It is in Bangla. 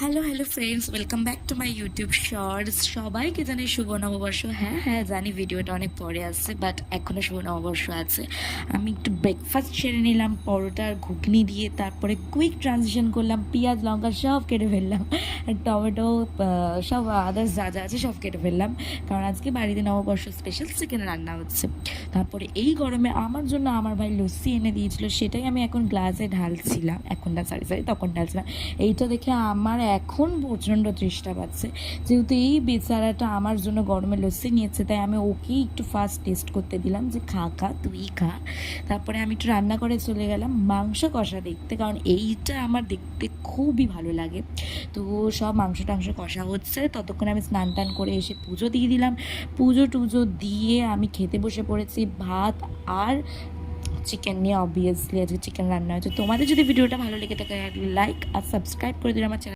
Hello hello friends, welcome back to my YouTube shorts. সবাইকে জানাই শুভ নববর্ষ। হ্যাঁ হ্যাঁ জানি ভিডিওটা অনেক পরে আসছে, বাট এখনও শুভ নববর্ষ আছে। আমি একটু ব্রেকফাস্ট সেরে নিলাম পরোটা আর ঘুগনি দিয়ে, তারপরে কুইক ট্রানজিশন করলাম, পেঁয়াজ লঙ্কা সব কেটে ফেললাম, আর টমেটো সব আদার্স যা যা আছে সব কেটে ফেললাম, কারণ আজকে বাড়িতে নববর্ষ স্পেশাল চিকেন রান্না হচ্ছে। তারপরে এই গরমে আমার জন্য আমার ভাই লস্যি এনে দিয়েছিল, সেটাই আমি এখন গ্লাসে ঢালছিলাম, এখন না সরি তখন ঢালছিলাম। এইটা দেখে আমার এখন প্রচণ্ড তৃষ্ণা পাচ্ছে, যেহেতু এই বেচারাটা আমার জন্য গরমে লস্যি নিয়েছে, তাই আমি ওকেই একটু ফার্স্ট টেস্ট করতে দিলাম যে খা খা তুই খা। তারপরে আমি একটু রান্না করে চলে গেলাম মাংস কষা দেখতে, কারণ এইটা আমার দেখতে খুবই ভালো লাগে। তো সব মাংস টাংস কষা হচ্ছে, ততক্ষণে আমি স্নান টান করে এসে পুজো দিয়ে দিলাম। পুজো টুজো দিয়ে আমি খেতে বসে পড়েছি ভাত আর চিকেন নিয়ে। অবভিয়াসলি আজকে চিকেন রান্না হয়েছে। তোমাদের যদি ভিডিওটা ভালো লেগে থাকে লাইক আর সাবস্ক্রাইব করে দিলে আমার চ্যানেল।